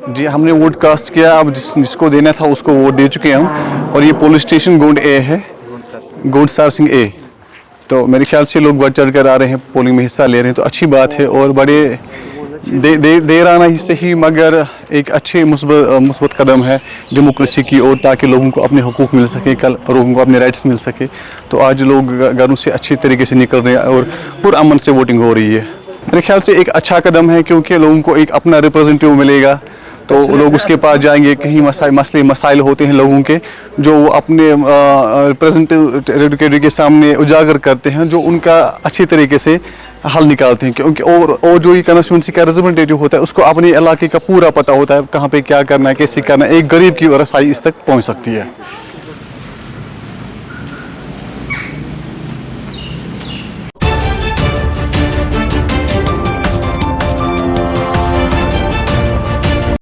जी हमने vote cast किया, अब जिसको देना था उसको वोट दे चुके हैं हम। और ये पुलिस स्टेशन गोंड ए है, गोंड सार सिंह ए। तो मेरे ख्याल से लोग बढ़ चढ़ कर आ रहे हैं, पोलिंग में हिस्सा ले रहे हैं, तो अच्छी बात है। और बड़े देर आना ही सही मगर एक अच्छे मुस्बत कदम है डेमोक्रेसी की ओर, ताकि लोगों को अपने हुकूक मिल सके, कल लोगों को अपने राइट्स मिल सके। तो आज लोग घरों से अच्छी तरीके से निकल रहे हैं और पुरअमन से वोटिंग हो रही है। मेरे ख्याल से एक अच्छा कदम है, क्योंकि लोगों को एक अपना रिप्रेजेंटेटिव मिलेगा, तो लोग उसके पास जाएंगे। कहीं मसले मसाइल होते हैं लोगों के, जो वो अपने रिप्रेजेंटेटिव के सामने उजागर करते हैं, जो उनका अच्छी तरीके से हल निकालते हैं। क्योंकि और जो ये कंस्टिट्यूंसी का रिप्रेजेंटेटिव होता है उसको अपने इलाके का पूरा पता होता है, कहाँ पे क्या करना है, कैसे करना है। एक गरीब की रसाई इस तक पहुँच सकती है।